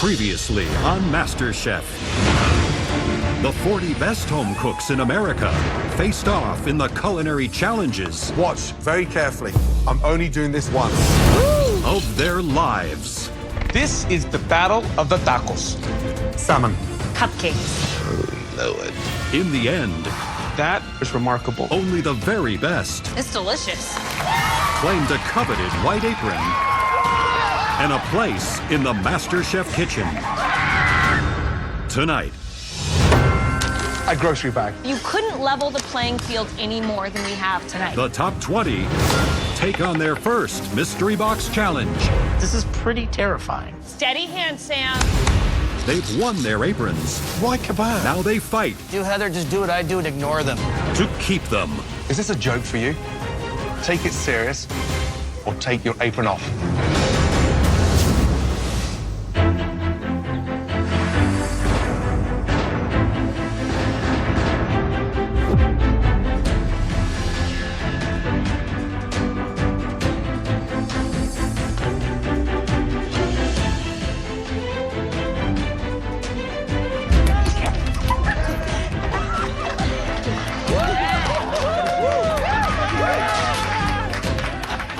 Previously on MasterChef. The 40 best home cooks in America faced off in the culinary challenges. Watch very carefully. I'm only doing this once. Of their lives. This is the battle of the tacos. Salmon. Cupcakes. Lord. In the end, That is remarkable. only the very best It's delicious. claimed a coveted white apron and a place in the MasterChef kitchen. Tonight, A grocery bag. You couldn't level the playing field any more than we have tonight. the top 20 take on their first mystery box challenge. This is pretty terrifying. Steady hand, Sam. They've won their aprons. Why kebab? Now they fight Do Heather, just do what I do and ignore them. to keep them. Is this a joke for you? Take it serious or take your apron off.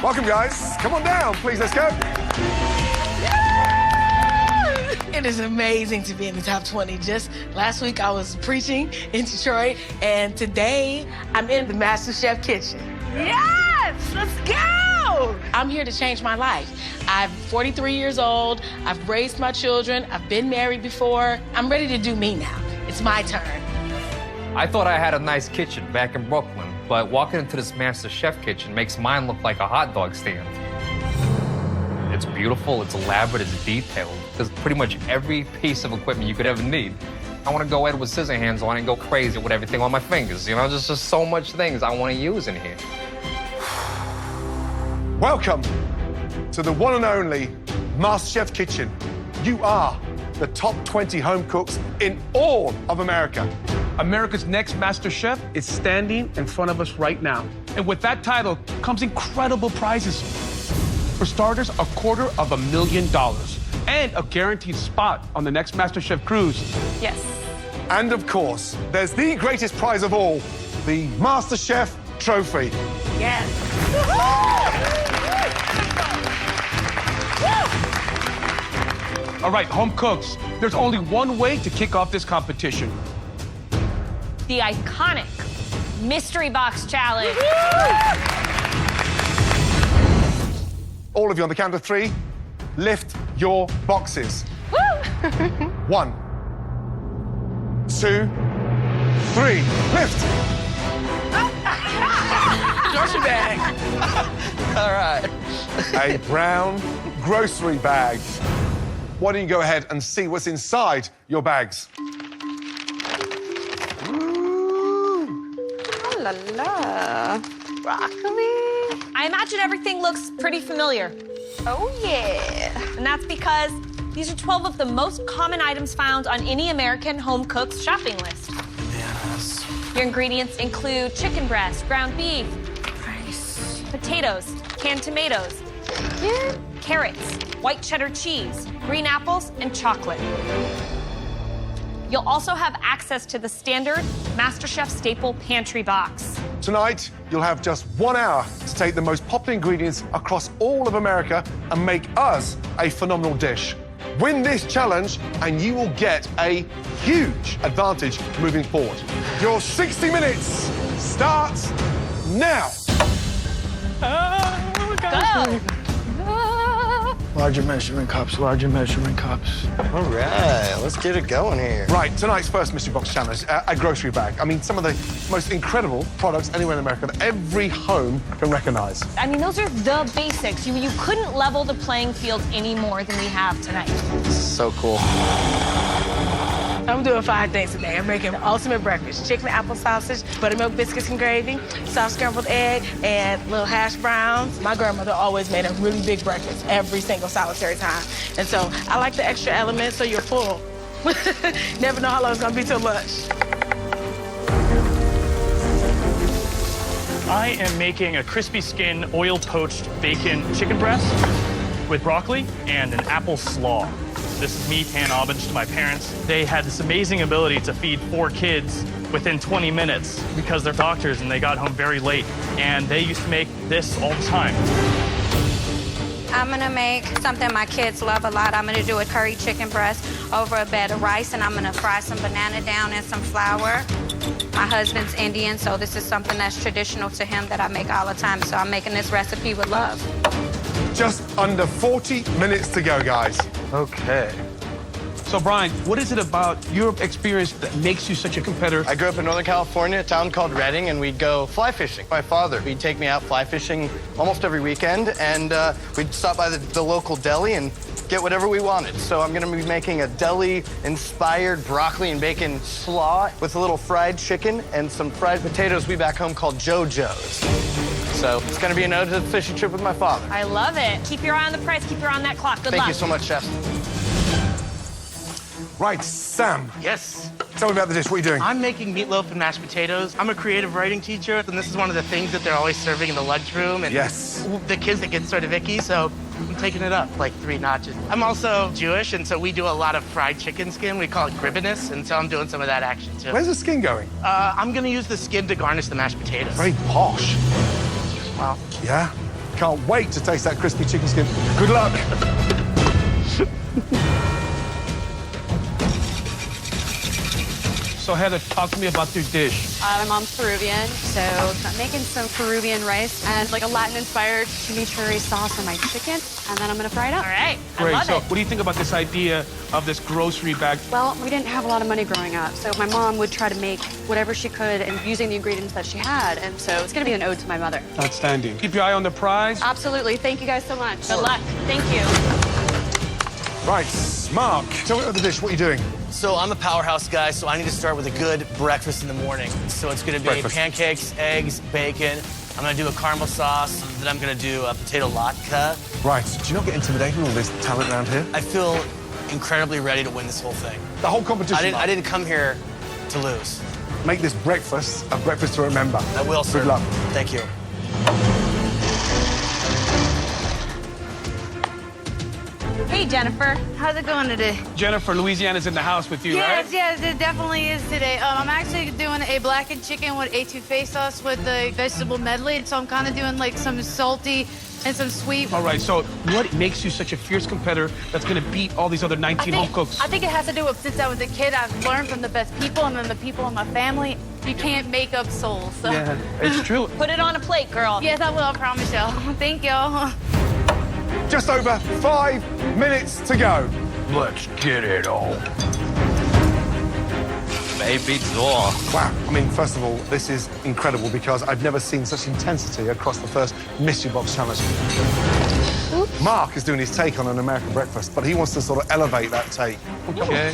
Welcome, guys. Come on down, please. Let's go. It is amazing to be in the top 20. Just last week I was preaching in Detroit, and today I'm in the MasterChef kitchen. Yes, let's go! I'm here to change my life. I'm 43 years old. I've raised my children. I've been married before. I'm ready to do me now. It's my turn. I thought I had a nice kitchen back in Brooklyn, but walking into this MasterChef kitchen makes mine look like a hot dog stand. It's beautiful, it's elaborate, it's detailed. There's pretty much every piece of equipment you could ever need. I want to go Edward Scissorhands on and go crazy with everything on my fingers. You know, there's just so much things I want to use in here. Welcome to the one and only MasterChef kitchen. You are the top 20 home cooks in all of America. America's next Master Chef is standing in front of us right now. And with that title comes incredible prizes. For starters, $250,000 and a guaranteed spot on the next Master Chef cruise. Yes. And of course, there's the greatest prize of all, the MasterChef trophy. Yes. All right, home cooks, there's only one way to kick off this competition. The iconic Mystery Box Challenge. All of you on the count of 3, lift your boxes. Woo! 1, 2, 3, lift. Grocery bag. All right. A brown grocery bag. Why don't you go ahead and see what's inside your bags? La la. Broccoli. I imagine everything looks pretty familiar. Oh, yeah. And that's because these are 12 of the most common items found on any American home cook's shopping list. Yes. Your ingredients include chicken breast, ground beef, Rice. potatoes, canned tomatoes, Yeah. carrots, white cheddar cheese, green apples, and chocolate. You'll also have access to the standard MasterChef staple pantry box. Tonight, you'll have just 1 hour to take the most popular ingredients across all of America and make us a phenomenal dish. Win this challenge and you will get a huge advantage moving forward. Your 60 minutes starts now. Go! Larger measuring cups, larger measuring cups. All right, let's get it going here. Right, tonight's first mystery box challenge, a grocery bag. I mean, some of the most incredible products anywhere in America that every home can recognize. I mean, those are the basics. You couldn't level the playing field any more than we have tonight. So cool. I'm doing 5 things today. I'm making the ultimate breakfast: chicken, apple sausage, buttermilk biscuits and gravy, soft scrambled egg, and little hash browns. My grandmother always made a really big breakfast every single solitary time. And so I like the extra element so you're full. Never know how long it's gonna be till lunch. I am making a crispy skin, oil poached bacon chicken breast with broccoli and an apple slaw. This is me paying homage to my parents. They had this amazing ability to feed 4 kids within 20 minutes because they're doctors and they got home very late. And they used to make this all the time. I'm gonna make something my kids love a lot. I'm gonna do a curry chicken breast over a bed of rice, and I'm gonna fry some banana down in some flour. My husband's Indian, so this is something that's traditional to him that I make all the time. So I'm making this recipe with love. Just under 40 minutes to go, guys. Okay. So, Brian, what is it about your experience that makes you such a competitor? I grew up in Northern California, a town called Redding, and we'd go fly fishing. My father, he'd take me out fly fishing almost every weekend, and we'd stop by the local deli and get whatever we wanted. So I'm gonna be making a deli-inspired broccoli and bacon slaw with a little fried chicken and some fried potatoes we back home called JoJo's. So it's gonna be an ode to the fishing trip with my father. I love it. Keep your eye on the price. Keep your eye on that clock. Good luck. Thank you so much, Chef. Right, Sam, Yes. tell me about the dish. What are you doing? I'm making meatloaf and mashed potatoes. I'm a creative writing teacher, and this is one of the things that they're always serving in the lunchroom. And Yes. the kids that get sort of icky, so I'm taking it up like 3 notches. I'm also Jewish, and so we do a lot of fried chicken skin. We call it gribbiness, and so I'm doing some of that action, too. Where's the skin going? I'm going to use the skin to garnish the mashed potatoes. Very posh. Wow. Yeah? Can't wait to taste that crispy chicken skin. Good luck. So, Heather, talk to me about your dish. My mom's Peruvian, so I'm making some Peruvian rice and like a Latin-inspired chimichurri sauce on my chicken, and then I'm gonna fry it up. All right. Great. I love So, it. what do you think about this idea of this grocery bag? Well, we didn't have a lot of money growing up, so my mom would try to make whatever she could and using the ingredients that she had, and so it's gonna be an ode to my mother. Outstanding. Keep your eye on the prize. Absolutely. Thank you guys so much. Good luck. Thank you. Right, Mark, tell me about the dish. What are you doing? So I'm a powerhouse guy, so I need to start with a good breakfast in the morning. So it's gonna be Breakfast. pancakes, eggs, bacon. I'm gonna do a caramel sauce, then I'm gonna do a potato latke. Right, do you not get intimidated with all this talent around here? I feel incredibly ready to win this whole thing. The whole competition. I didn't come here to lose. Make this breakfast a breakfast to remember. I will, sir. Good luck. Thank you. Hey, Jennifer. How's it going today? Jennifer, Louisiana's in the house with you, right? Yes, it definitely is today. I'm actually doing a blackened chicken with etouffee sauce with the vegetable medley. So I'm kind of doing like some salty and some sweet. All right, so what makes you such a fierce competitor that's going to beat all these other 19 home cooks? I think it has to do with since I was a kid, I've learned from the best people and then the people in my family. You can't make up souls. So. Yeah, it's true. Put it on a plate, girl. Yes, I will, I promise y'all. Thank y'all. Just over 5 minutes to go. Let's get it on. Baby door. Wow. I mean, first of all, this is incredible because I've never seen such intensity across the first Mystery Box Challenge. Mark is doing his take on an American breakfast, but he wants to sort of elevate that take. Okay.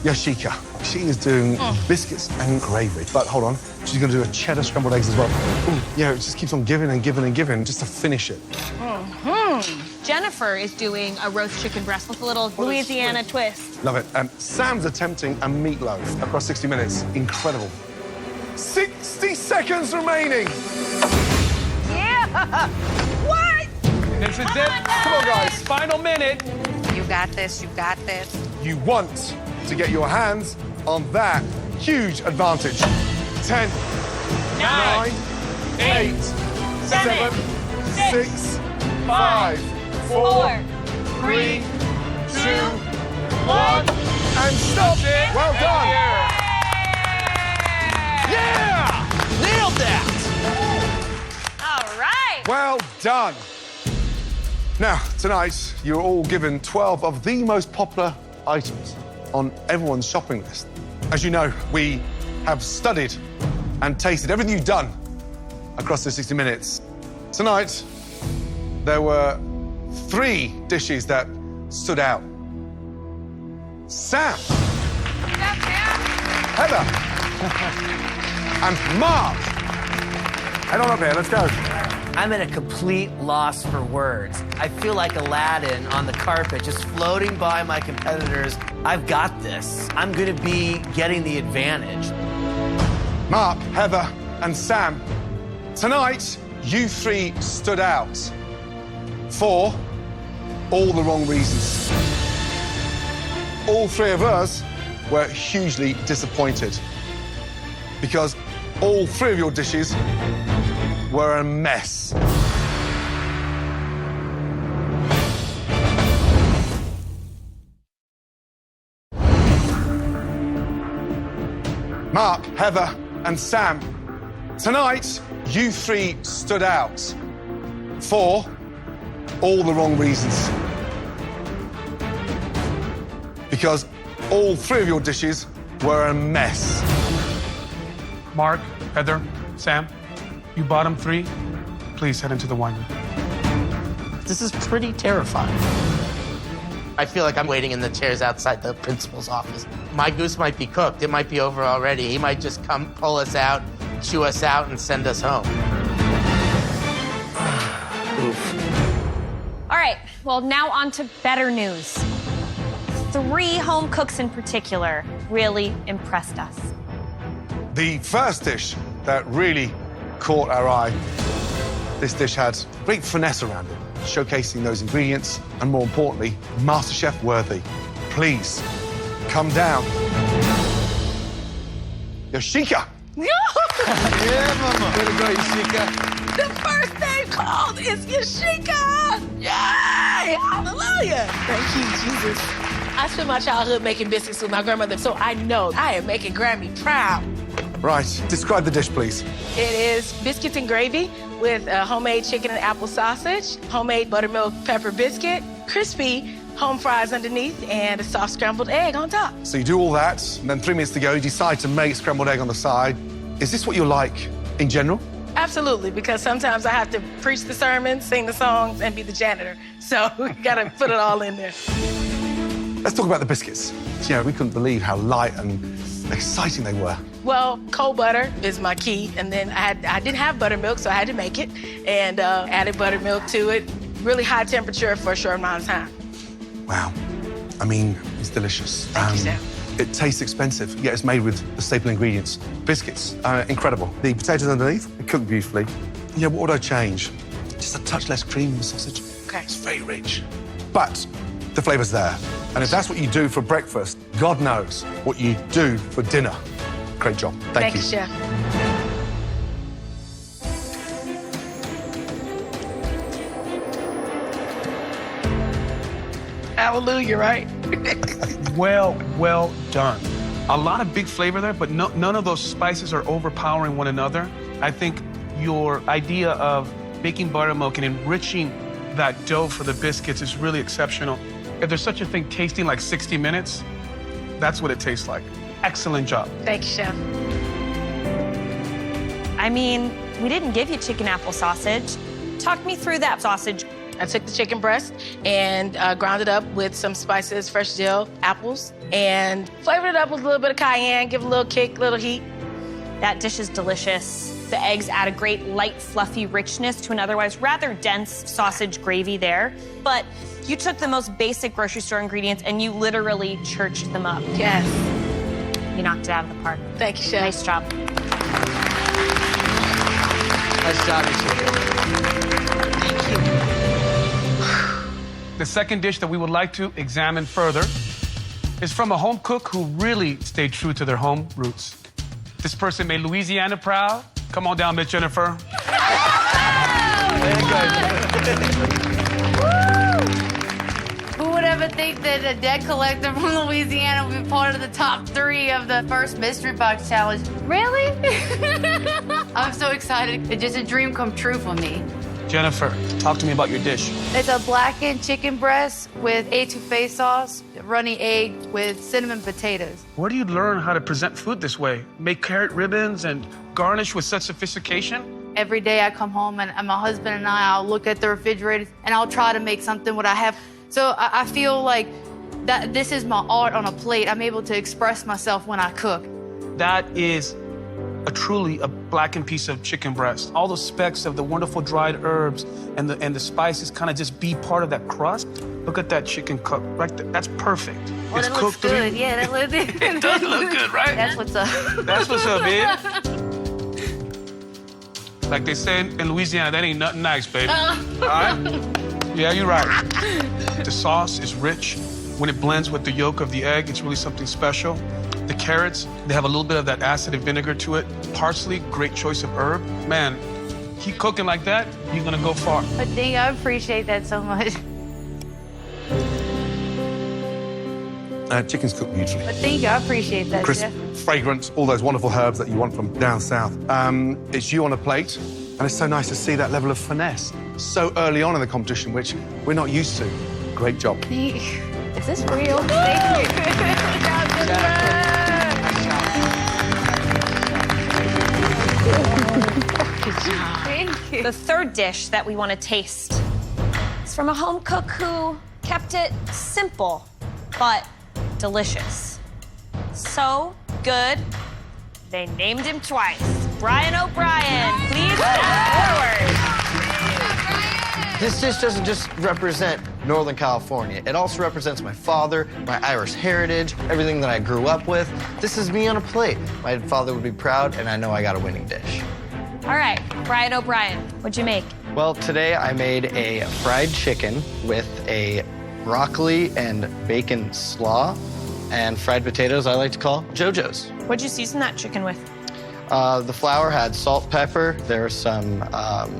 Yashika, she is doing biscuits and gravy. But hold on, she's going to do a cheddar scrambled eggs as well. Ooh, yeah, it just keeps on giving and giving and giving just to finish it. Jennifer is doing a roast chicken breast with a little Louisiana twist. Love it. Sam's attempting a meatloaf across 60 minutes. Incredible. 60 seconds remaining. Yeah! What? This is it. Come on, guys. Final minute. You got this. You got this. You want to get your hands on that huge advantage. 10, 9, 8, 7, 6, 5, 4, 3, 2, 1, and stop. Well done. Yeah! Nailed that! All right. Well done. Now, tonight, you're all given 12 of the most popular items on everyone's shopping list. As you know, we have studied and tasted everything you've done across the 60 minutes. Tonight, there were 3 dishes that stood out. Sam, Heather, and Mark. Head on up here, let's go. I'm at a complete loss for words. I feel like Aladdin on the carpet, just floating by my competitors. I've got this. I'm gonna be getting the advantage. Mark, Heather, and Sam, tonight, you 3 stood out. for all the wrong reasons. All three of us were hugely disappointed because all three of your dishes were a mess. Mark, Heather, and Sam, tonight you three stood out for all the wrong reasons. Because all three of your dishes were a mess. Mark, Heather, Sam, you bottom three, please head into the wine room. This is pretty terrifying. I feel like I'm waiting in the chairs outside the principal's office. My goose might be cooked. It might be over already. He might just come pull us out, chew us out, and send us home. All right, well, now on to better news. 3 home cooks in particular really impressed us. The first dish that really caught our eye, this dish had great finesse around it, showcasing those ingredients and, more importantly, MasterChef worthy. Please, come down. Yoshika. Yeah, mama. Way to go, Yoshika. The first name called is Yoshika. Yay! Hallelujah. Thank you, Jesus. I spent my childhood making biscuits with my grandmother, so I know I am making Grammy proud. Right, describe the dish, please. It is biscuits and gravy with homemade chicken and apple sausage, homemade buttermilk pepper biscuit, crispy home fries underneath, and a soft scrambled egg on top. So you do all that, and then 3 minutes to go, you decide to make scrambled egg on the side. Is this what you like in general? Absolutely, because sometimes I have to preach the sermons, sing the songs, and be the janitor. So we gotta put it all in there. Let's talk about the biscuits. Yeah, we couldn't believe how light and exciting they were. Well, cold butter is my key, and then I didn't have buttermilk, so I had to make it, and added buttermilk to it. Really high temperature for a short amount of time. Wow. I mean, it's delicious. Thank you, Sam. It tastes expensive, yet it's made with the staple ingredients. Biscuits, incredible. The potatoes underneath, they cook beautifully. Yeah, what would I change? Just a touch less cream in the sausage. Okay. It's very rich. But the flavor's there. And if that's what you do for breakfast, God knows what you do for dinner. Great job. Thank you. Thank you, Chef. Hallelujah, right? Well done. A lot of big flavor there, but none of those spices are overpowering one another. I think your idea of making buttermilk and enriching that dough for the biscuits is really exceptional. If there's such a thing tasting like 60 minutes, that's what it tastes like. Excellent job. Thank you, Chef. I mean, we didn't give you chicken apple sausage. Talk me through that sausage. I took the chicken breast and ground it up with some spices, fresh dill, apples, and flavored it up with a little bit of cayenne, give it a little kick, little heat. That dish is delicious. The eggs add a great light, fluffy richness to an otherwise rather dense sausage gravy there. But you took the most basic grocery store ingredients and you literally churched them up. Yes. You knocked it out of the park. Thank you, Chef. Nice job. Nice job, Yoshika. Thank you. The second dish that we would like to examine further is from a home cook who really stayed true to their home roots. This person made Louisiana proud. Come on down, Miss Jennifer. Who would ever think that a debt collector from Louisiana would be part of the top 3 of the first Mystery Box Challenge? Really? I'm so excited. It's just a dream come true for me. Jennifer, talk to me about your dish. It's a blackened chicken breast with etouffee sauce, runny egg with cinnamon potatoes. Where do you learn how to present food this way? Make carrot ribbons and garnish with such sophistication? Every day I come home and my husband and I'll look at the refrigerator and I'll try to make something what I have. So I feel like that this is my art on a plate. I'm able to express myself when I cook. That is truly a blackened piece of chicken breast. All the specks of the wonderful dried herbs and the spices kind of just be part of that crust. Look at that chicken cook. Right there. That's perfect. Well, it's that looks cooked good. Yeah, that looks good. It does look good, right? That's what's up. That's what's up, babe. Like they say in Louisiana, that ain't nothing nice, baby. All right? Yeah, you're right. The sauce is rich. When it blends with the yolk of the egg, it's really something special. The carrots, they have a little bit of that acid and vinegar to it. Parsley, great choice of herb. Man, keep cooking like that, you're gonna go far. But dang, I appreciate that so much. Chicken's cooked beautifully. But thank you, I appreciate that, Crisp, Chef. fragrant, all those wonderful herbs that you want from down south. It's you on a plate, and it's so nice to see that level of finesse so early on in the competition, which we're not used to. Great job. Is this real? Thank you. Thank you. The third dish that we want to taste is from a home cook who kept it simple, but delicious. So good, they named him twice. Brian O'Brien, please step forward. This dish doesn't just represent Northern California. It also represents my father, my Irish heritage, everything that I grew up with. This is me on a plate. My father would be proud, and I know I got a winning dish. All right, Brian O'Brien, what'd you make? Well, today I made a fried chicken with a broccoli and bacon slaw and fried potatoes I like to call JoJo's. What'd you season that chicken with? The flour had salt, pepper, there was some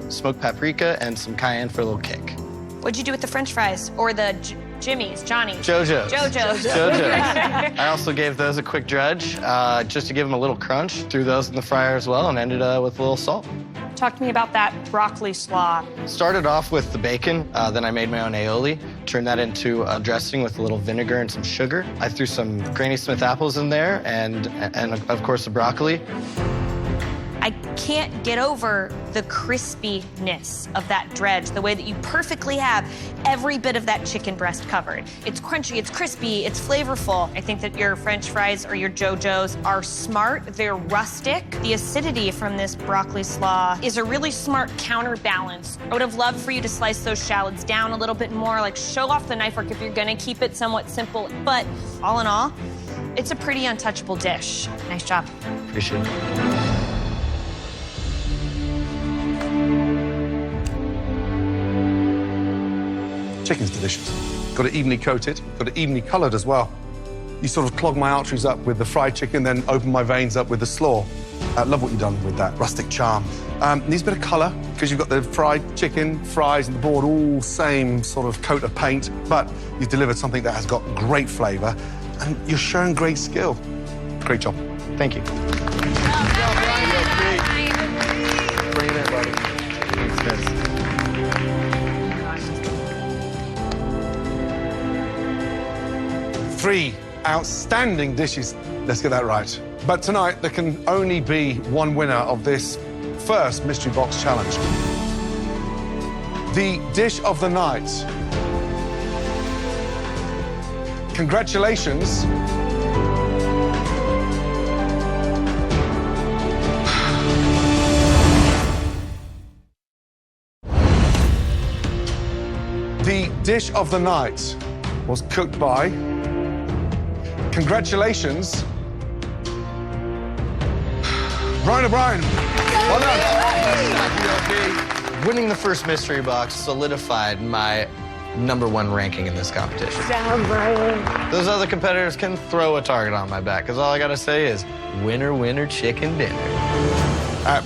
smoked paprika, and some cayenne for a little kick. What'd you do with the French fries? Or the Jimmy's, Johnny's? JoJo's. JoJo's. JoJo's. I also gave those a quick dredge just to give them a little crunch. Threw those in the fryer as well and ended with a little salt. Talk to me about that broccoli slaw. Started off with the bacon, then I made my own aioli. Turned that into a dressing with a little vinegar and some sugar. I threw some Granny Smith apples in there and of course the broccoli. I can't get over the crispiness of that dredge, the way that you perfectly have every bit of that chicken breast covered. It's crunchy, it's crispy, it's flavorful. I think that your French fries or your JoJo's are smart, they're rustic. The acidity from this broccoli slaw is a really smart counterbalance. I would have loved for you to slice those shallots down a little bit more, like show off the knife work if you're gonna keep it somewhat simple. But all in all, it's a pretty untouchable dish. Nice job. Appreciate it. Chicken's delicious. Got it evenly coated, got it evenly coloured as well. You sort of clog my arteries up with the fried chicken, then open my veins up with the slaw. Love what you've done with that rustic charm. Needs a bit of colour, because you've got the fried chicken, fries, and the board all same sort of coat of paint, but you've delivered something that has got great flavour, and you're showing great skill. Great job. Thank you. Bring it in, buddy. Thanks, 3 outstanding dishes. Let's get that right. But tonight, there can only be one winner of this first Mystery Box Challenge. The dish of the night. Congratulations. The dish of the night was cooked by... Congratulations, Brian O'Brien. Well done. Winning the first mystery box solidified my #1 ranking in this competition. Those other competitors can throw a target on my back, because all I gotta say is, winner, winner, chicken dinner.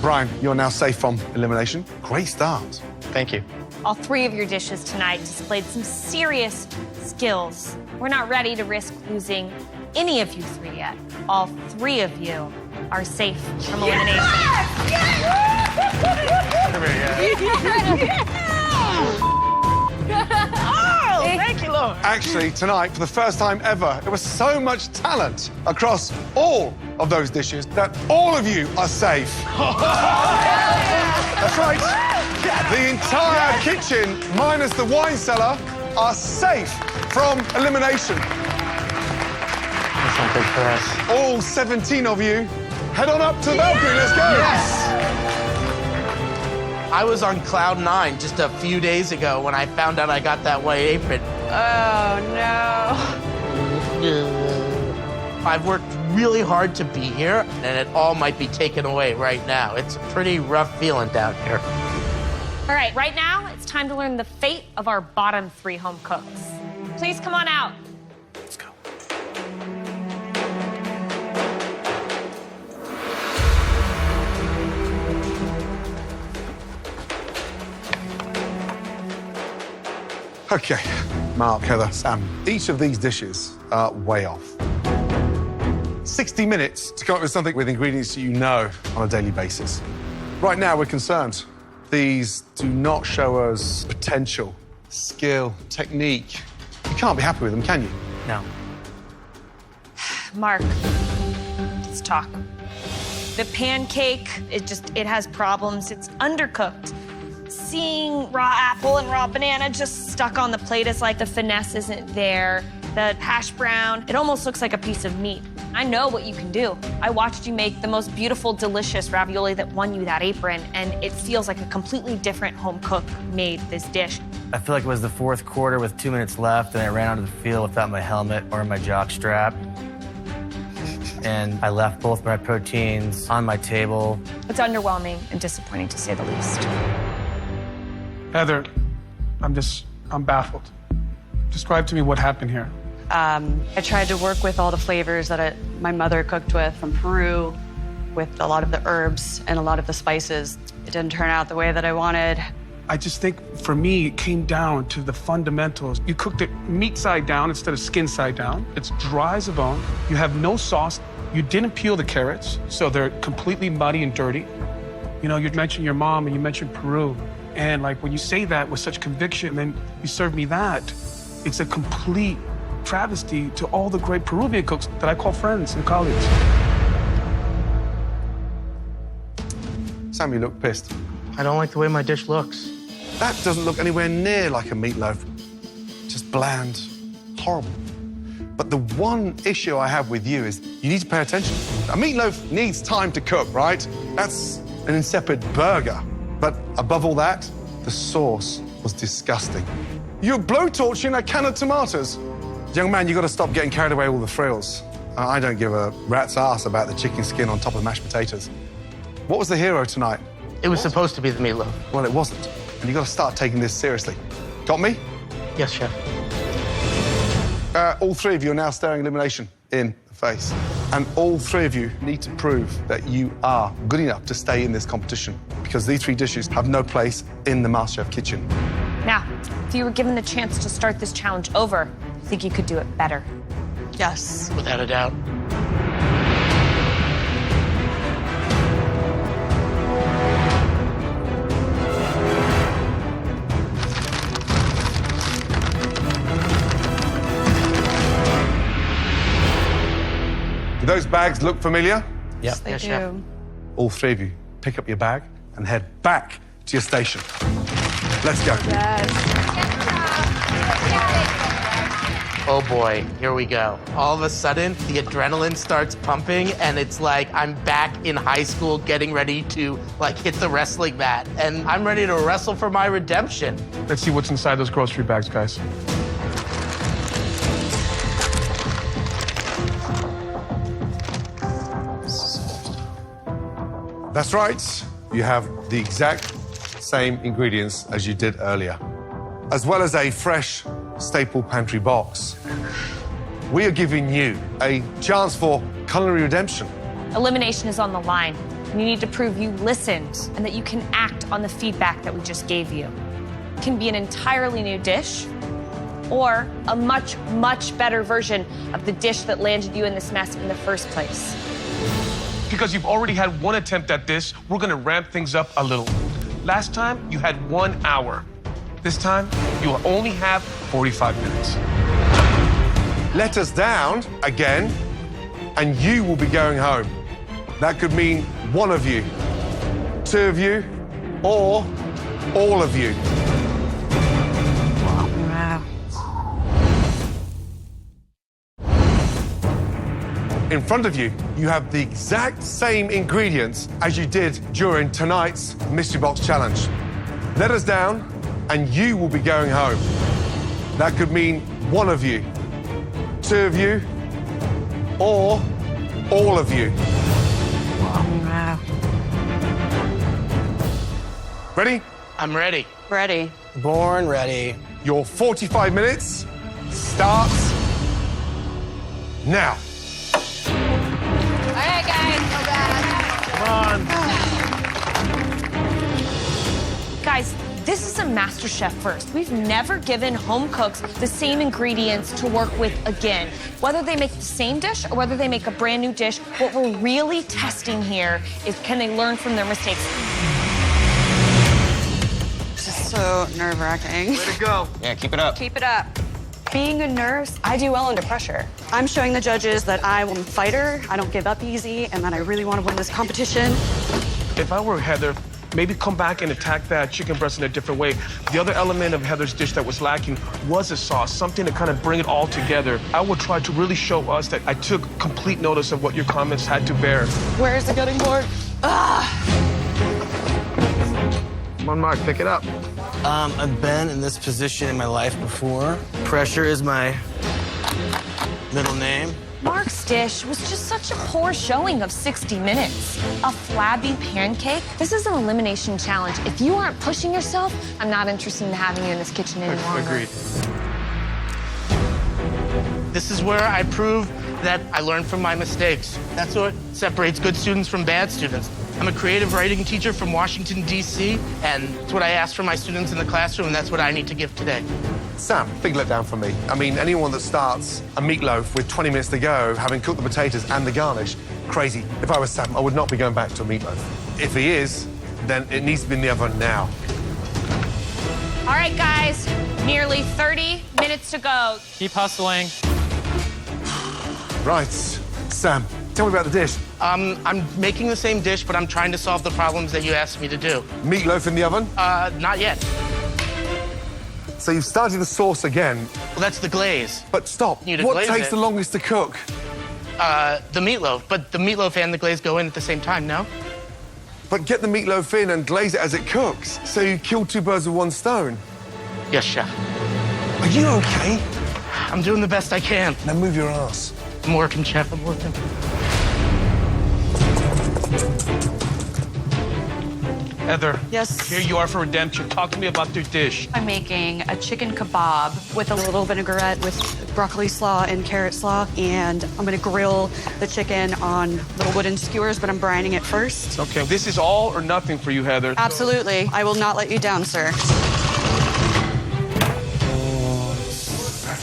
Brian, you're now safe from elimination. Great start. Thank you. All 3 of your dishes tonight displayed some serious skills. We're not ready to risk losing any of you 3 yet. All 3 of you are safe from elimination. Oh, thank you, Lord. Actually, tonight, for the first time ever, there was so much talent across all of those dishes that all of you are safe. That's right. The entire kitchen, minus the wine cellar, are safe from elimination. That's not good for us. All 17 of you, head on up to the balcony. Let's go. Yes! I was on cloud 9 just a few days ago when I found out I got that white apron. Oh, no. I've worked really hard to be here, and it all might be taken away right now. It's a pretty rough feeling down here. All right, right now, it's time to learn the fate of our bottom 3 home cooks. Please come on out. Let's go. Okay, Mark, Heather, Sam, each of these dishes are way off. 60 minutes to come up with something with ingredients you know on a daily basis. Right now, we're concerned. These do not show us potential, skill, technique. You can't be happy with them, can you? No. Mark, let's talk. The pancake, it has problems. It's undercooked. Seeing raw apple and raw banana just stuck on the plate is like the finesse isn't there. The hash brown, it almost looks like a piece of meat. I know what you can do. I watched you make the most beautiful, delicious ravioli that won you that apron, and it feels like a completely different home cook made this dish. I feel like it was the 4th quarter with 2 minutes left, and I ran onto the field without my helmet or my jock strap. And I left both my proteins on my table. It's underwhelming and disappointing, to say the least. Heather, I'm baffled. Describe to me what happened here. I tried to work with all the flavors that my mother cooked with from Peru, with a lot of the herbs and a lot of the spices. It didn't turn out the way that I wanted. I just think, for me, it came down to the fundamentals. You cooked it meat side down instead of skin side down. It's dry as a bone. You have no sauce. You didn't peel the carrots, so they're completely muddy and dirty. You know, you mentioned your mom and you mentioned Peru. And like when you say that with such conviction, and then you serve me that, it's a complete travesty to all the great Peruvian cooks that I call friends and colleagues. Sam, you look pissed. I don't like the way my dish looks. That doesn't look anywhere near like a meatloaf. Just bland, horrible. But the one issue I have with you is you need to pay attention. A meatloaf needs time to cook, right? That's an insipid burger. But above all that, the sauce was disgusting. You're blowtorching a can of tomatoes. Young man, you got to stop getting carried away with all the frills. I don't give a rat's ass about the chicken skin on top of mashed potatoes. What was the hero tonight? It was supposed to be the meatloaf. Well, it wasn't. And you got to start taking this seriously. Got me? Yes, chef. All 3 of you are now staring elimination in the face. And all 3 of you need to prove that you are good enough to stay in this competition, because these 3 dishes have no place in the MasterChef kitchen. Now, if you were given the chance to start this challenge over, I think you could do it better. Yes. Without a doubt. Do those bags look familiar? Yep. They Yes, do. chef. All 3 of you, pick up your bag and head back to your station. Let's go. Oh boy, here we go. All of a sudden, the adrenaline starts pumping, and it's like I'm back in high school getting ready to hit the wrestling mat. And I'm ready to wrestle for my redemption. Let's see what's inside those grocery bags, guys. That's right. You have the exact same ingredients as you did earlier, as well as a fresh staple pantry box. We are giving you a chance for culinary redemption. Elimination is on the line. You need to prove you listened and that you can act on the feedback that we just gave you. It can be an entirely new dish or a much, much better version of the dish that landed you in this mess in the first place. Because you've already had 1 attempt at this, we're gonna ramp things up a little. Last time, you had 1 hour. This time, you will only have 45 minutes. Let us down again, and you will be going home. That could mean 1 of you, 2 of you, or all of you. Wow. In front of you, you have the exact same ingredients as you did during tonight's Mystery Box Challenge. Let us down, and you will be going home. That could mean 1 of you, 2 of you, or all of you. Wow. Ready? I'm ready. Ready. Born ready. Your 45 minutes starts now. All right, guys. Go back. Come on. Guys, this is a MasterChef first. We've never given home cooks the same ingredients to work with again. Whether they make the same dish or whether they make a brand new dish, what we're really testing here is can they learn from their mistakes? This is so nerve-wracking. Way to go. Yeah, keep it up. Keep it up. Being a nurse, I do well under pressure. I'm showing the judges that I am a fighter, I don't give up easy, and that I really want to win this competition. If I were Heather, maybe come back and attack that chicken breast in a different way. The other element of Heather's dish that was lacking was a sauce, something to kind of bring it all together. I would try to really show us that I took complete notice of what your comments had to bear. Where is the cutting board? Come on, Mark, pick it up. I've been in this position in my life before. Pressure is my middle name. Mark's dish was just such a poor showing of 60 minutes. A flabby pancake? This is an elimination challenge. If you aren't pushing yourself, I'm not interested in having you in this kitchen any longer. Agreed. This is where I prove that I learn from my mistakes. That's what separates good students from bad students. I'm a creative writing teacher from Washington, D.C., and it's what I ask from my students in the classroom, and that's what I need to give today. Sam, big letdown for me. I mean, anyone that starts a meatloaf with 20 minutes to go, having cooked the potatoes and the garnish, crazy. If I was Sam, I would not be going back to a meatloaf. If he is, then it needs to be in the oven now. All right, guys, nearly 30 minutes to go. Keep hustling. Right, Sam, tell me about the dish. I'm making the same dish, but I'm trying to solve the problems that you asked me to do. Meatloaf in the oven? Not yet. So you've started the sauce again. Well, that's the glaze. But stop. You need to What glaze takes it. the longest to cook? The meatloaf, but the meatloaf and the glaze go in at the same time, no? But get the meatloaf in and glaze it as it cooks. So you kill two birds with one stone. Yes, chef. Are you okay? I'm doing the best I can. Now move your ass. I'm working, chef, I'm working. Heather. Yes? Here you are for redemption. Talk to me about your dish. I'm making a chicken kebab with a little vinaigrette with broccoli slaw and carrot slaw, and I'm gonna grill the chicken on little wooden skewers, but I'm brining it first. Okay, this is all or nothing for you, Heather. Absolutely. I will not let you down, sir.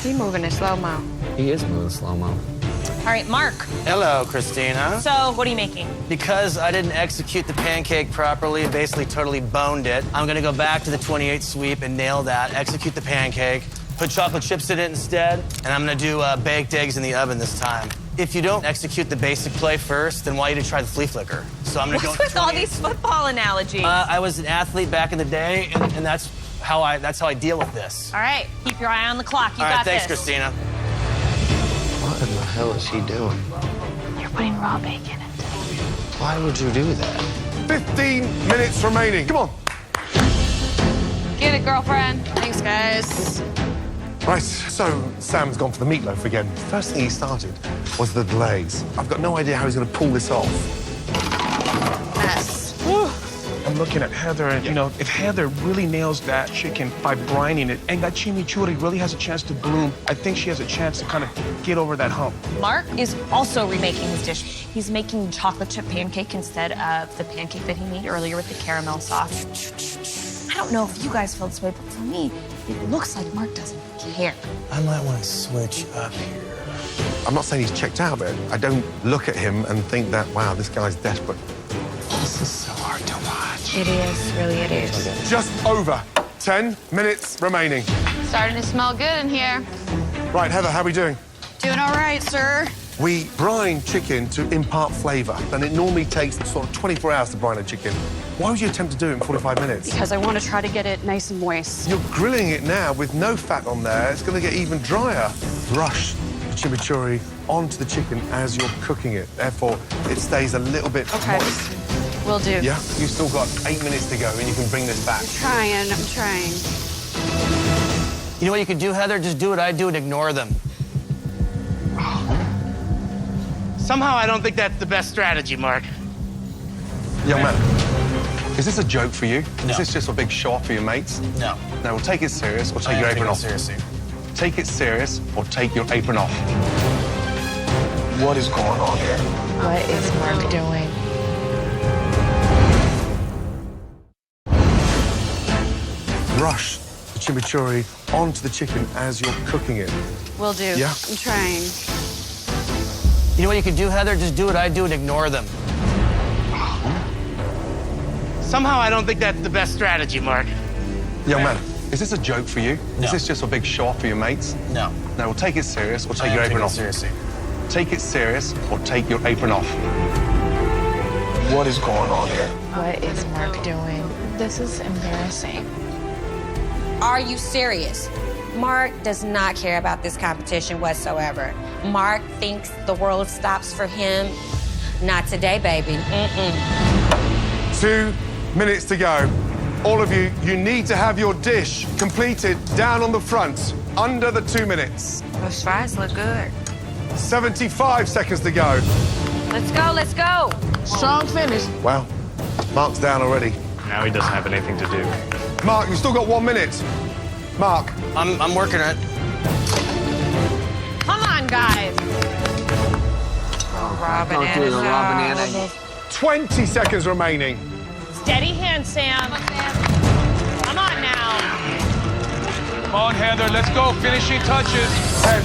He moving in slow-mo. He is moving slow-mo. All right, Mark. Hello, Christina. So, what are you making? Because I didn't execute the pancake properly, basically totally boned it, I'm gonna go back to the 28 sweep and nail that, execute the pancake, put chocolate chips in it instead, and I'm gonna do baked eggs in the oven this time. If you don't execute the basic play first, then why you didn't try the flea flicker? So I'm gonna What's go with all these football analogies? I was an athlete back in the day, and that's how I deal with this. All right, keep your eye on the clock. You All got right, thanks, this. Christina. What in the hell is he doing? You're putting raw bacon in. Why would you do that? 15 minutes remaining. Come on. Get it, girlfriend. Thanks, guys. Right, so Sam's gone for the meatloaf again. First thing he started was the glaze. I've got no idea how he's going to pull this off. Mess. I'm looking at Heather, and you know, if Heather really nails that chicken by brining it, and that chimichurri really has a chance to bloom, I think she has a chance to kind of get over that hump. Mark is also remaking his dish. He's making chocolate chip pancake instead of the pancake that he made earlier with the caramel sauce. I don't know if you guys feel this way, but for me, it looks like Mark doesn't care. I might want to switch up here. I'm not saying he's checked out, but I don't look at him and think that, wow, this guy's desperate. This is so hard to watch. It is, really it is. Just over 10 minutes remaining. Starting to smell good in here. Right, Heather, how are we doing? Doing all right, sir. We brine chicken to impart flavor, and it normally takes sort of 24 hours to brine a chicken. Why would you attempt to do it in 45 minutes? Because I want to try to get it nice and moist. You're grilling it now with no fat on there. It's going to get even drier. Brush the chimichurri onto the chicken as you're cooking it. Therefore, it stays a little bit moist. Will do. Yeah, you've still got 8 minutes to go, and you can bring this back. I'm trying. You know what you could do, Heather? Just do what I do and ignore them. Somehow I don't think that's the best strategy, Mark. Young man, Is this a joke for you? No. Is this just a big show off for your mates? No. No, well, take it serious or take I your am apron taking it off. seriously. Take it serious or take your apron off. What is going on here? What is Mark doing? Brush the chimichurri onto the chicken as you're cooking it. Will do. Yeah. I'm trying. You know what you could do, Heather? Just do what I do and ignore them. Somehow I don't think that's the best strategy, Mark. Young man, is this a joke for you? No. Is this just a big show off for your mates? No. No, well, take it serious or I take am your taking apron it off. seriously. Take it serious or take your apron off. What is going on here? What is Mark doing? This is embarrassing. Are you serious? Mark does not care about this competition whatsoever. Mark thinks the world stops for him. Not today, baby. 2 minutes to go. All of you, you need to have your dish completed down on the front, under the 2 minutes. Those fries look good. 75 seconds to go. Let's go, let's go. Strong finish. Wow, Mark's down already. Now he doesn't have anything to do. Mark, you've still got 1 minute. Mark. I'm working it. Come on, guys. Banana. 20 seconds remaining. Steady hand, Sam. Come on now. Come on, Heather, let's go. Finishing touches. 10,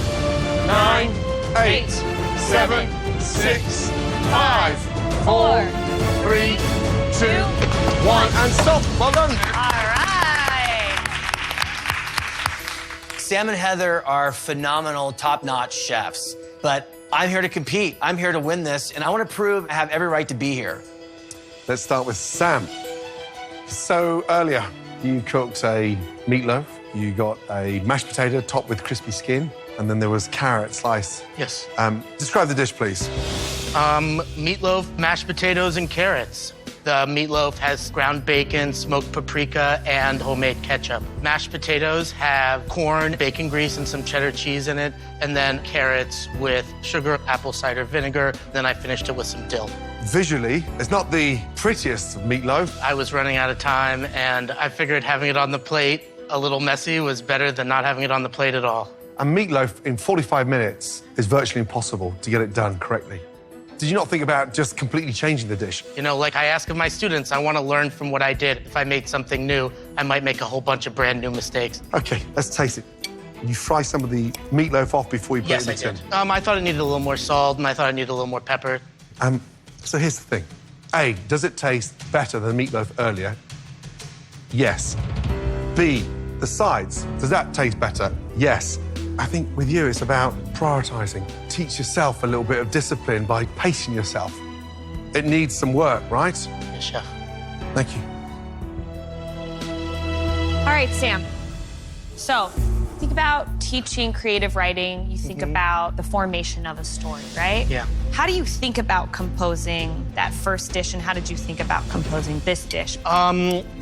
9, 8, 7, 6, 5, 4, 3, 2, 1, and stop. Well done. All right. Sam and Heather are phenomenal, top-notch chefs. But I'm here to compete. I'm here to win this, and I want to prove I have every right to be here. Let's start with Sam. So earlier, you cooked a meatloaf. You got a mashed potato topped with crispy skin, and then there was carrot slice. Yes. Describe the dish, please. Meatloaf, mashed potatoes, and carrots. The meatloaf has ground bacon, smoked paprika, and homemade ketchup. Mashed potatoes have corn, bacon grease, and some cheddar cheese in it, and then carrots with sugar, apple cider vinegar. Then I finished it with some dill. Visually, it's not the prettiest meatloaf. I was running out of time, and I figured having it on the plate a little messy was better than not having it on the plate at all. A meatloaf in 45 minutes is virtually impossible to get it done correctly. Did you not think about just completely changing the dish? You know, like I ask of my students, I want to learn from what I did. If I made something new, I might make a whole bunch of brand new mistakes. Okay, let's taste it. You fry some of the meatloaf off before you put Yes, it I in the did. tin. I thought it needed a little more salt, and I thought it needed a little more pepper. So here's the thing. A, does it taste better than meatloaf earlier? Yes. B, the sides, does that taste better? Yes. I think with you, it's about prioritizing. Teach yourself a little bit of discipline by pacing yourself. It needs some work, right? Yes, chef. Thank you. All right, Sam. So, think about teaching creative writing. You think about the formation of a story, right? Yeah. How do you think about composing that first dish, and how did you think about composing this dish?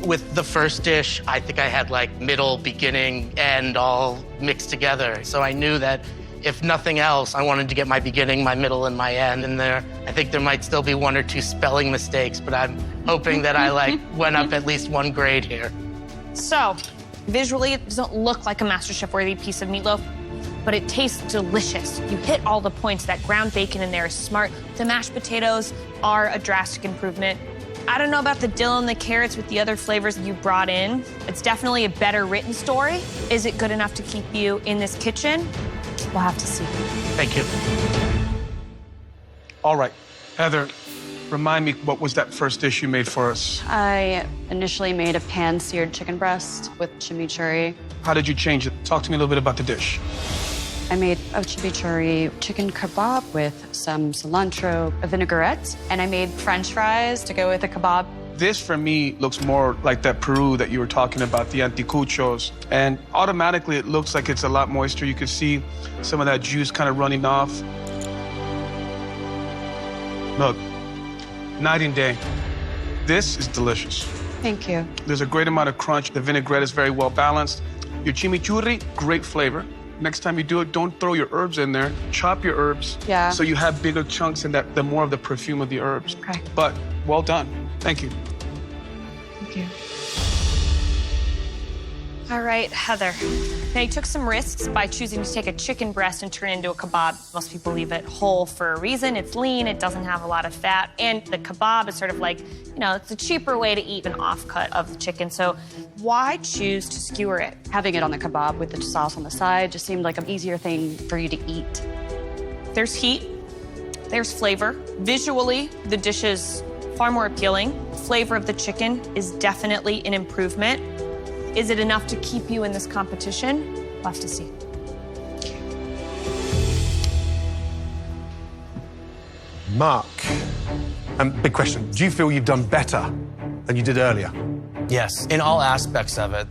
With the first dish, I think I had like middle, beginning, end all mixed together. So I knew that if nothing else, I wanted to get my beginning, my middle, and my end in there. I think there might still be 1 or 2 spelling mistakes, but I'm hoping that I went up at least 1 grade here. So, visually, it doesn't look like a MasterChef-worthy piece of meatloaf, but it tastes delicious. You hit all the points. That ground bacon in there is smart. The mashed potatoes are a drastic improvement. I don't know about the dill and the carrots with the other flavors you brought in. It's definitely a better written story. Is it good enough to keep you in this kitchen? We'll have to see. Thank you. All right, Heather, remind me, what was that first dish you made for us? I initially made a pan-seared chicken breast with chimichurri. How did you change it? Talk to me a little bit about the dish. I made a chimichurri chicken kebab with some cilantro, a vinaigrette, and I made French fries to go with the kebab. This, for me, looks more like that Peru that you were talking about, the anticuchos. And automatically, it looks like it's a lot moister. You can see some of that juice kind of running off. Look, night and day. This is delicious. Thank you. There's a great amount of crunch. The vinaigrette is very well balanced. Your chimichurri, great flavor. Next time you do it, don't throw your herbs in there. Chop your herbs. Yeah. So you have bigger chunks and the more of the perfume of the herbs. Okay. But well done. Thank you. Thank you. All right, Heather. Now, you took some risks by choosing to take a chicken breast and turn it into a kebab. Most people leave it whole for a reason. It's lean, it doesn't have a lot of fat, and the kebab is sort of like, you know, it's a cheaper way to eat an offcut of the chicken. So why choose to skewer it? Having it on the kebab with the sauce on the side just seemed like an easier thing for you to eat. There's heat, there's flavor. Visually, the dish is far more appealing. Flavor of the chicken is definitely an improvement. Is it enough to keep you in this competition? We'll have to see. Mark, big question. Do you feel you've done better than you did earlier? Yes, in all aspects of it.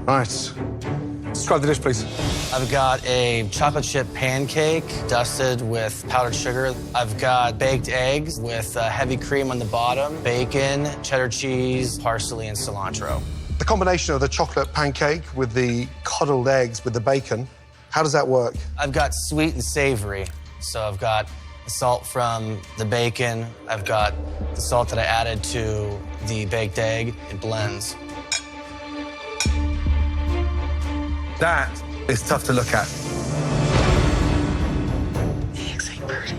Right. Describe the dish, please. I've got a chocolate chip pancake dusted with powdered sugar. I've got baked eggs with heavy cream on the bottom, bacon, cheddar cheese, parsley, and cilantro. The combination of the chocolate pancake with the coddled eggs with the bacon, how does that work? I've got sweet and savory. So I've got the salt from the bacon. I've got the salt that I added to the baked egg. It blends. That is tough to look at. The eggs ain't pretty.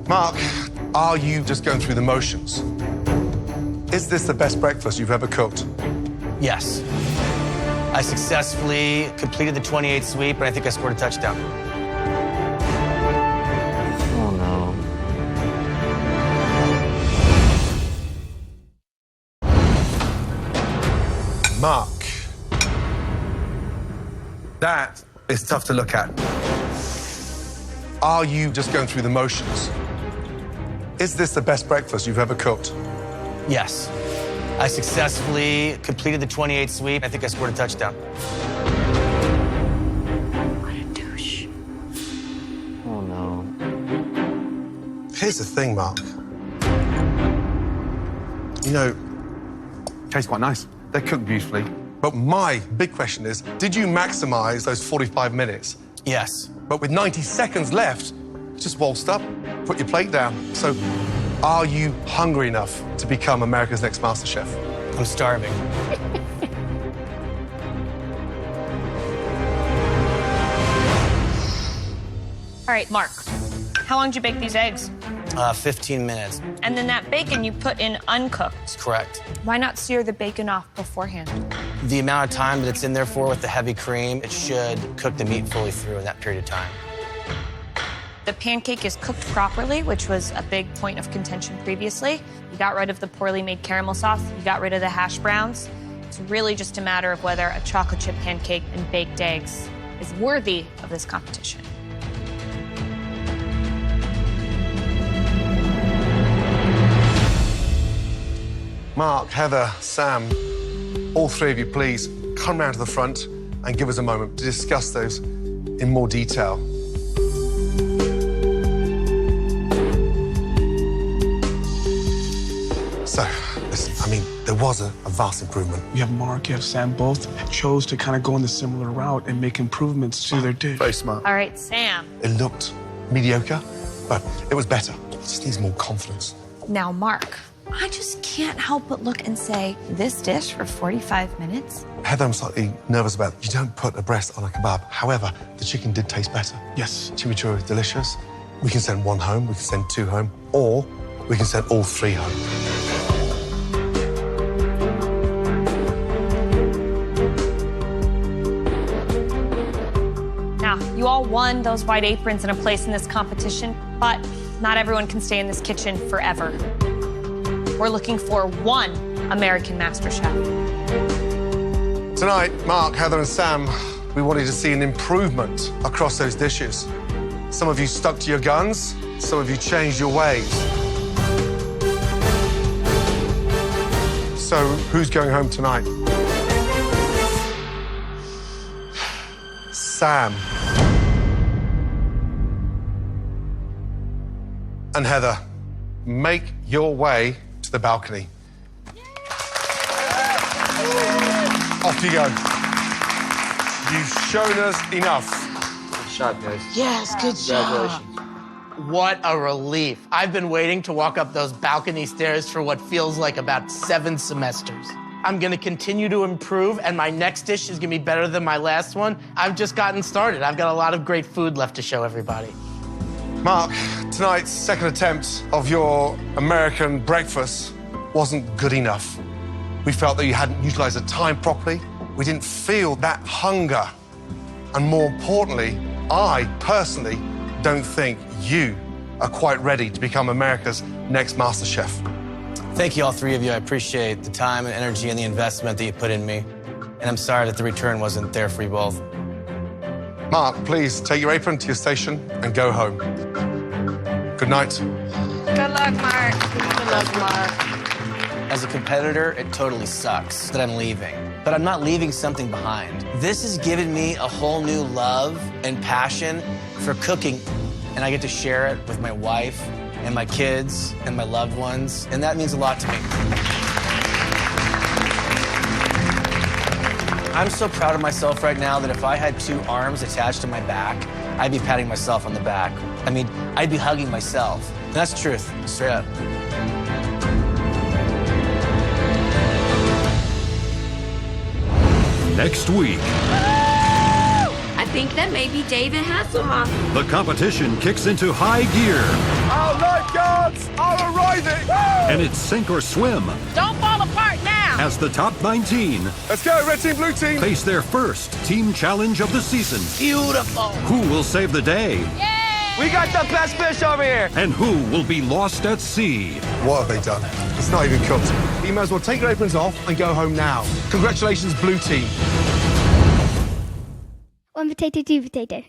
Mark, are you just going through the motions? Is this the best breakfast you've ever cooked? Yes. I successfully completed the 28 sweep, and I think I scored a touchdown. Oh, no. Mark, that is tough to look at. Are you just going through the motions? Is this the best breakfast you've ever cooked? Yes. I successfully completed the 28 sweep. I think I scored a touchdown. What a douche. Oh, no. Here's the thing, Mark. You know, Tastes quite nice. They're cooked beautifully. but my big question is, did you maximize those 45 minutes? Yes. But with 90 seconds left, you just waltzed up, put your plate down. So, are you hungry enough to become America's Next MasterChef? I'm starving. All right, Mark, how long did you bake these eggs? 15 minutes. And then that bacon you put in uncooked. Correct. Why not sear the bacon off beforehand? The amount of time that it's in there for with the heavy cream, it should cook the meat fully through in that period of time. The pancake is cooked properly, which was a big point of contention previously. You got rid of the poorly made caramel sauce. You got rid of the hash browns. It's really just a matter of whether a chocolate chip pancake and baked eggs is worthy of this competition. Mark, Heather, Sam, all three of you, please come round to the front and give us a moment to discuss those in more detail. So, listen, I mean, there was a vast improvement. You have Mark, you have Sam, both chose to kind of go in the similar route and make improvements to their dish. Very smart. All right, Sam. It looked mediocre, but it was better. It just needs more confidence. Now, Mark, I just can't help but look and say, this dish for 45 minutes? Heather, I'm slightly nervous about it. You don't put a breast on a kebab. However, the chicken did taste better. Yes. Chimichurri is delicious. We can send one home, we can send two home, or we can send all three home. Now, you all won those white aprons and a place in this competition, but not everyone can stay in this kitchen forever. We're looking for one American MasterChef. Tonight, Mark, Heather, and Sam, we wanted to see an improvement across those dishes. Some of you stuck to your guns, some of you changed your ways. So, who's going home tonight? Sam. And Heather, make your way to the balcony. Off you go. You've shown us enough. Good shot, guys. Yes, good job. Congratulations. What a relief. I've been waiting to walk up those balcony stairs for what feels like about 7 semesters. I'm gonna continue to improve, and my next dish is gonna be better than my last one. I've just gotten started. I've got a lot of great food left to show everybody. Mark, tonight's second attempt of your American breakfast wasn't good enough. We felt that you hadn't utilized the time properly. We didn't feel that hunger. And more importantly, I personally don't think you are quite ready to become America's next MasterChef. Thank you, all 3 of you. I appreciate the time and energy and the investment that you put in me. And I'm sorry that the return wasn't there for you both. Mark, please take your apron to your station and go home. Good night. Good luck, Mark. Good luck, Mark. As a competitor, it totally sucks that I'm leaving. But I'm not leaving something behind. This has given me a whole new love and passion for cooking. And I get to share it with my wife and my kids and my loved ones. And that means a lot to me. I'm so proud of myself right now that if I had 2 arms attached to my back, I'd be patting myself on the back. I mean, I'd be hugging myself. And that's the truth, straight up. Next week, I think that maybe David Hasselhoff. the competition kicks into high gear, Our lifeguards are arriving! and it's sink or swim Don't fall apart now. as the top 19 Let's go, red team, blue team. face their first team challenge of the season. Beautiful. Who will save the day? We got the best fish over here. And who will be lost at sea? What have they done? It's not even cooked. You might as well take your aprons off and go home now. Congratulations, blue team. 1 potato, 2 potato.